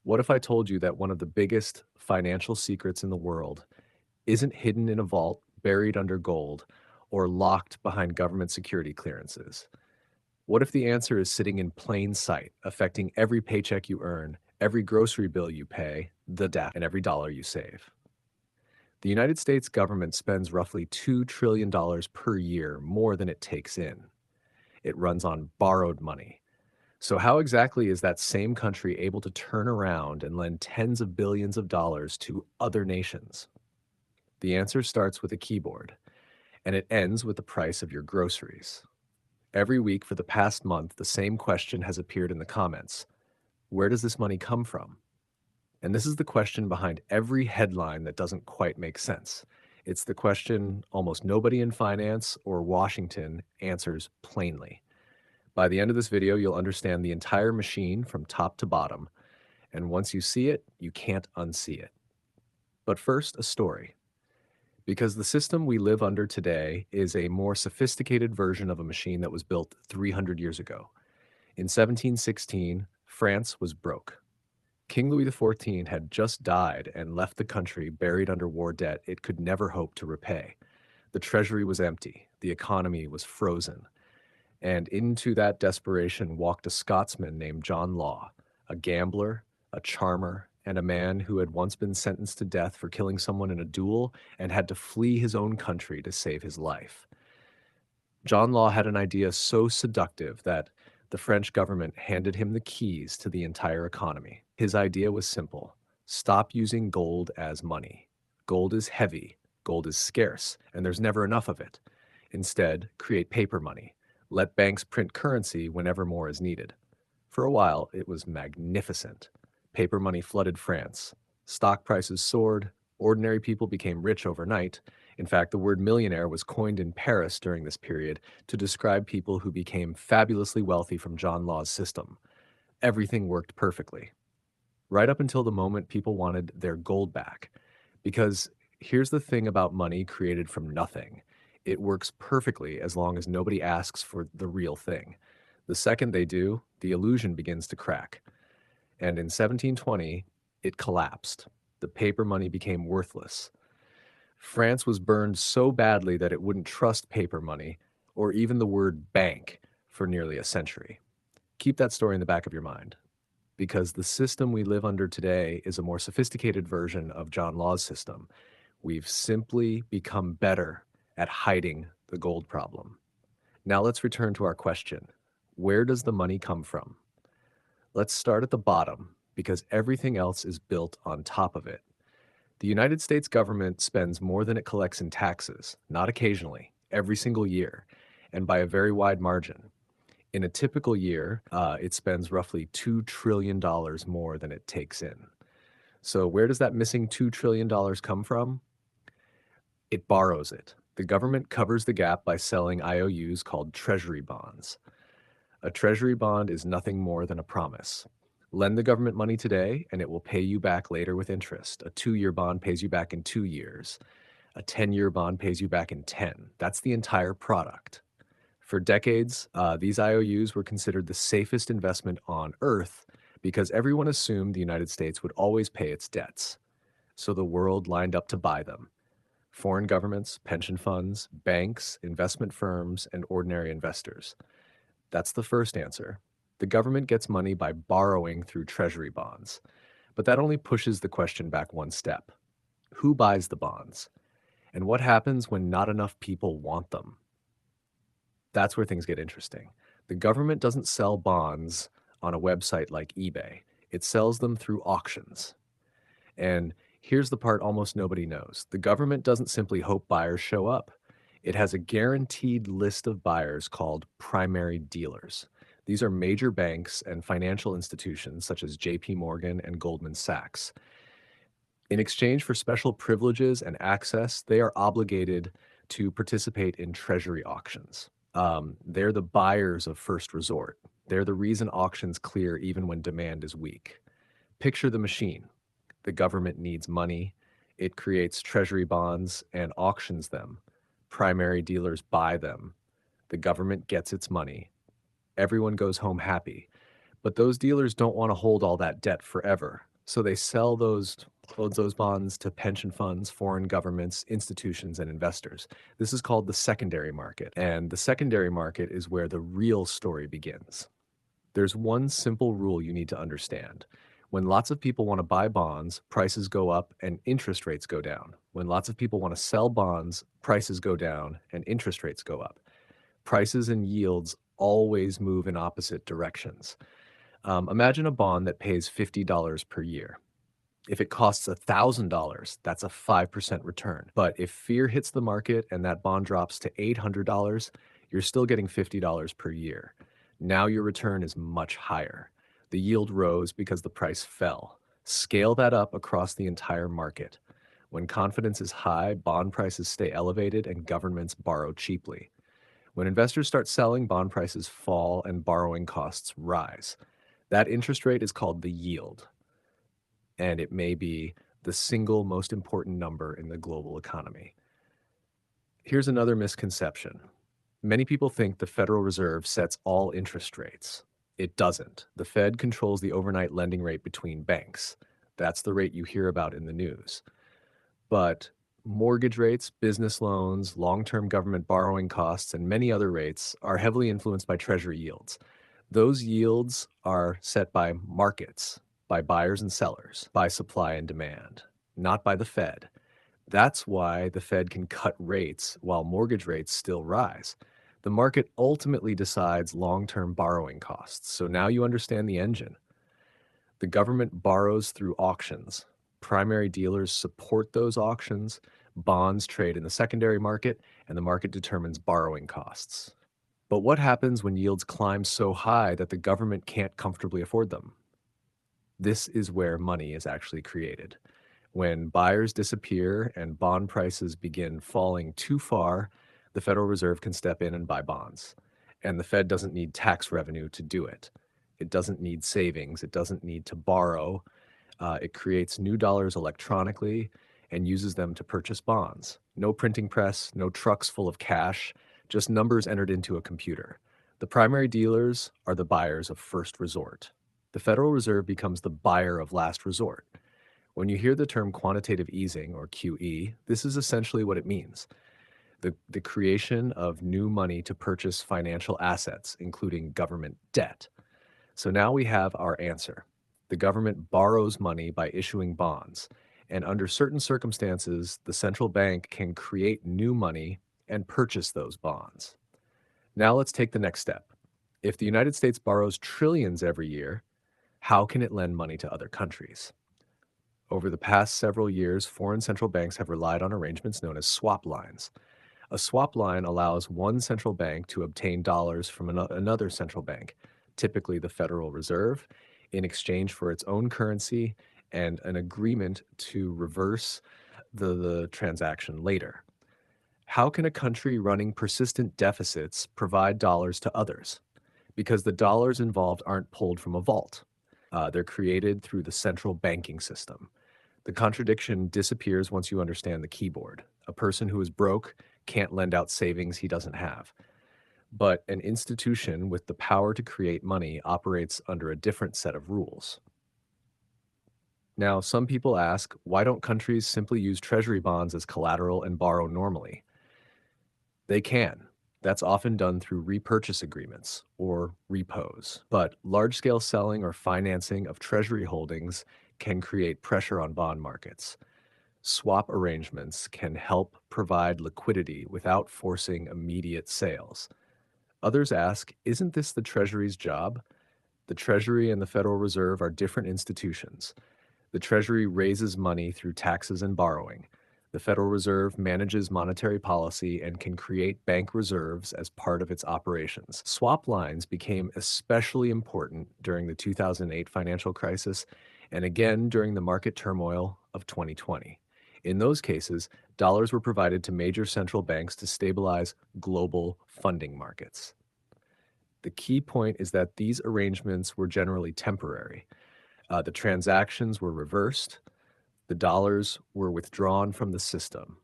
What if I told you that one of the biggest financial secrets in the world isn't hidden in a vault, buried under gold, or locked behind government security clearances? What if the answer is sitting in plain sight, affecting every paycheck you earn, every grocery bill you pay, and every dollar you save? The United States government spends roughly $2 trillion per year more than it takes in. It runs on borrowed money. So, how exactly is that same country able to turn around and lend tens of billions of dollars to other nations? The answer starts with a keyboard, and it ends with the price of your groceries. Every week for the past month, the same question has appeared in the comments. Where does this money come from? And this is the question behind every headline that doesn't quite make sense. It's the question almost nobody in finance or Washington answers plainly. By the end of this video, you'll understand the entire machine from top to bottom. And once you see it, you can't unsee it. But first, a story. Because the system we live under today is a more sophisticated version of a machine that was built 300 years ago. In 1716, France was broke. King Louis XIV had just died and left the country buried under war debt it could never hope to repay. The treasury was empty, the economy was frozen, and into that desperation walked a Scotsman named John Law, a gambler, a charmer, and a man who had once been sentenced to death for killing someone in a duel and had to flee his own country to save his life. John Law had an idea so seductive that the French government handed him the keys to the entire economy. His idea was simple: stop using gold as money. Gold is heavy, gold is scarce, and there's never enough of it. Instead, create paper money. Let banks print currency whenever more is needed. For a while, it was magnificent. Paper money flooded France. Stock prices soared. Ordinary people became rich overnight. In fact, the word millionaire was coined in Paris during this period to describe people who became fabulously wealthy from John Law's system. Everything worked perfectly, right up until the moment people wanted their gold back. Because here's the thing about money created from nothing: it works perfectly as long as nobody asks for the real thing. The second they do, the illusion begins to crack. And in 1720, it collapsed. The paper money became worthless. France was burned so badly that it wouldn't trust paper money or even the word bank for nearly a century. Keep that story in the back of your mind, because the system we live under today is a more sophisticated version of John Law's system. We've simply become better at hiding the gold problem. Now let's return to our question. Where does the money come from? Let's start at the bottom, because everything else is built on top of it. The United States government spends more than it collects in taxes, not occasionally, every single year, and by a very wide margin. In a typical year, it spends roughly $2 trillion more than it takes in. So where does that missing $2 trillion come from? It borrows it. The government covers the gap by selling IOUs called Treasury bonds. A Treasury bond is nothing more than a promise. Lend the government money today, and it will pay you back later with interest. A 2-year bond pays you back in 2 years. A 10-year bond pays you back in 10. That's the entire product. For decades, these IOUs were considered the safest investment on earth because everyone assumed the United States would always pay its debts. So the world lined up to buy them. Foreign governments, pension funds, banks, investment firms, and ordinary investors. That's the first answer. The government gets money by borrowing through treasury bonds. But that only pushes the question back one step. Who buys the bonds? And what happens when not enough people want them? That's where things get interesting. The government doesn't sell bonds on a website like eBay. It sells them through auctions. And here's the part almost nobody knows. The government doesn't simply hope buyers show up. It has a guaranteed list of buyers called primary dealers. These are major banks and financial institutions such as JP Morgan and Goldman Sachs. In exchange for special privileges and access, they are obligated to participate in treasury auctions. They're the buyers of first resort. They're the reason auctions clear even when demand is weak. Picture the machine. The government needs money. It creates treasury bonds and auctions them. Primary dealers buy them. The government gets its money. Everyone goes home happy. But those dealers don't want to hold all that debt forever. So they sell those bonds to pension funds, foreign governments, institutions, and investors. This is called the secondary market. And the secondary market is where the real story begins. There's one simple rule you need to understand. When lots of people want to buy bonds, prices go up and interest rates go down. When lots of people want to sell bonds, prices go down and interest rates go up. Prices and yields always move in opposite directions. Imagine a bond that pays $50 per year. If it costs $1,000, that's a 5% return. But if fear hits the market and that bond drops to $800, you're still getting $50 per year. Now your return is much higher. The yield rose because the price fell. Scale that up across the entire market. When confidence is high, bond prices stay elevated and governments borrow cheaply. When investors start selling, bond prices fall and borrowing costs rise. That interest rate is called the yield, and it may be the single most important number in the global economy. Here's another misconception. Many people think the Federal Reserve sets all interest rates. It doesn't. The Fed controls the overnight lending rate between banks. That's the rate you hear about in the news. But mortgage rates, business loans, long-term government borrowing costs, and many other rates are heavily influenced by Treasury yields. Those yields are set by markets, by buyers and sellers, by supply and demand, not by the Fed. That's why the Fed can cut rates while mortgage rates still rise. The market ultimately decides long-term borrowing costs. So now you understand the engine. The government borrows through auctions. Primary dealers support those auctions. Bonds trade in the secondary market, and the market determines borrowing costs. But what happens when yields climb so high that the government can't comfortably afford them? This is where money is actually created. When buyers disappear and bond prices begin falling too far, the Federal Reserve can step in and buy bonds. And the Fed doesn't need tax revenue to do it. It doesn't need savings. It doesn't need to borrow. It creates new dollars electronically and uses them to purchase bonds. No printing press, no trucks full of cash, just numbers entered into a computer. The primary dealers are the buyers of first resort. The Federal Reserve becomes the buyer of last resort. When you hear the term quantitative easing, or QE, this is essentially what it means. The creation of new money to purchase financial assets, including government debt. So now we have our answer. The government borrows money by issuing bonds, and under certain circumstances, the central bank can create new money and purchase those bonds. Now let's take the next step. If the United States borrows trillions every year, how can it lend money to other countries? Over the past several years, foreign central banks have relied on arrangements known as swap lines. A swap line allows one central bank to obtain dollars from another central bank, typically the Federal Reserve, in exchange for its own currency and an agreement to reverse the transaction later. How can a country running persistent deficits provide dollars to others? Because the dollars involved aren't pulled from a vault. They're created through the central banking system. The contradiction disappears once you understand the keyboard. A person who is broke can't lend out savings he doesn't have. But an institution with the power to create money operates under a different set of rules. Now, some people ask, why don't countries simply use treasury bonds as collateral and borrow normally? They can. That's often done through repurchase agreements or repos. But large-scale selling or financing of treasury holdings can create pressure on bond markets. Swap arrangements can help provide liquidity without forcing immediate sales. Others ask, isn't this the Treasury's job? The Treasury and the Federal Reserve are different institutions. The Treasury raises money through taxes and borrowing. The Federal Reserve manages monetary policy and can create bank reserves as part of its operations. Swap lines became especially important during the 2008 financial crisis and again during the market turmoil of 2020. In those cases, dollars were provided to major central banks to stabilize global funding markets. The key point is that these arrangements were generally temporary. The transactions were reversed, the dollars were withdrawn from the system.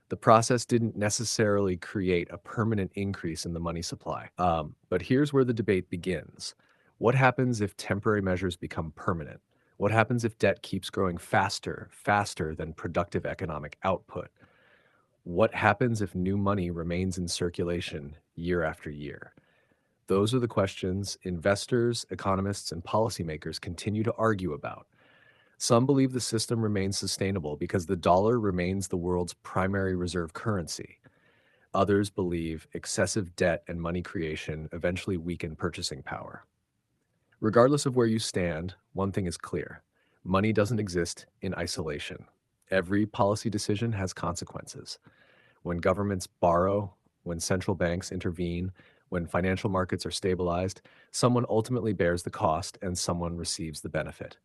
The process didn't necessarily create a permanent increase in the money supply. But here's where the debate begins. What happens if temporary measures become permanent? What happens if debt keeps growing faster than productive economic output? What happens if new money remains in circulation year after year? Those are the questions investors, economists, and policymakers continue to argue about. Some believe the system remains sustainable because the dollar remains the world's primary reserve currency. Others believe excessive debt and money creation eventually weaken purchasing power. Regardless of where you stand, one thing is clear: money doesn't exist in isolation. Every policy decision has consequences. When governments borrow, when central banks intervene, when financial markets are stabilized, someone ultimately bears the cost and someone receives the benefit.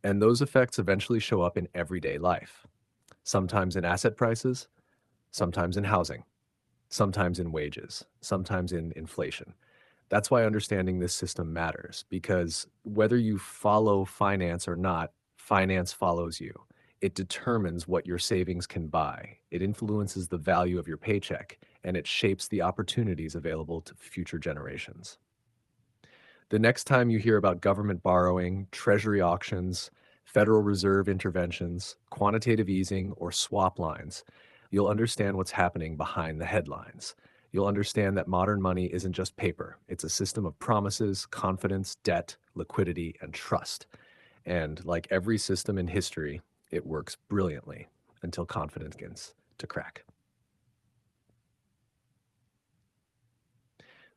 And those effects eventually show up in everyday life, sometimes in asset prices, sometimes in housing, sometimes in wages, sometimes in inflation. That's why understanding this system matters, because whether you follow finance or not, finance follows you. It determines what your savings can buy. It influences the value of your paycheck, and it shapes the opportunities available to future generations. The next time you hear about government borrowing, treasury auctions, Federal Reserve interventions, quantitative easing, or swap lines, you'll understand what's happening behind the headlines. You'll understand that modern money isn't just paper. It's a system of promises, confidence, debt, liquidity, and trust. And like every system in history, it works brilliantly until confidence begins to crack.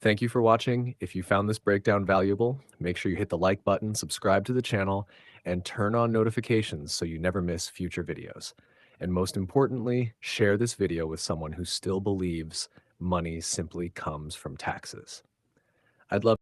Thank you for watching. If you found this breakdown valuable, make sure you hit the like button, subscribe to the channel, and turn on notifications so you never miss future videos. And most importantly, share this video with someone who still believes money simply comes from taxes. I'd love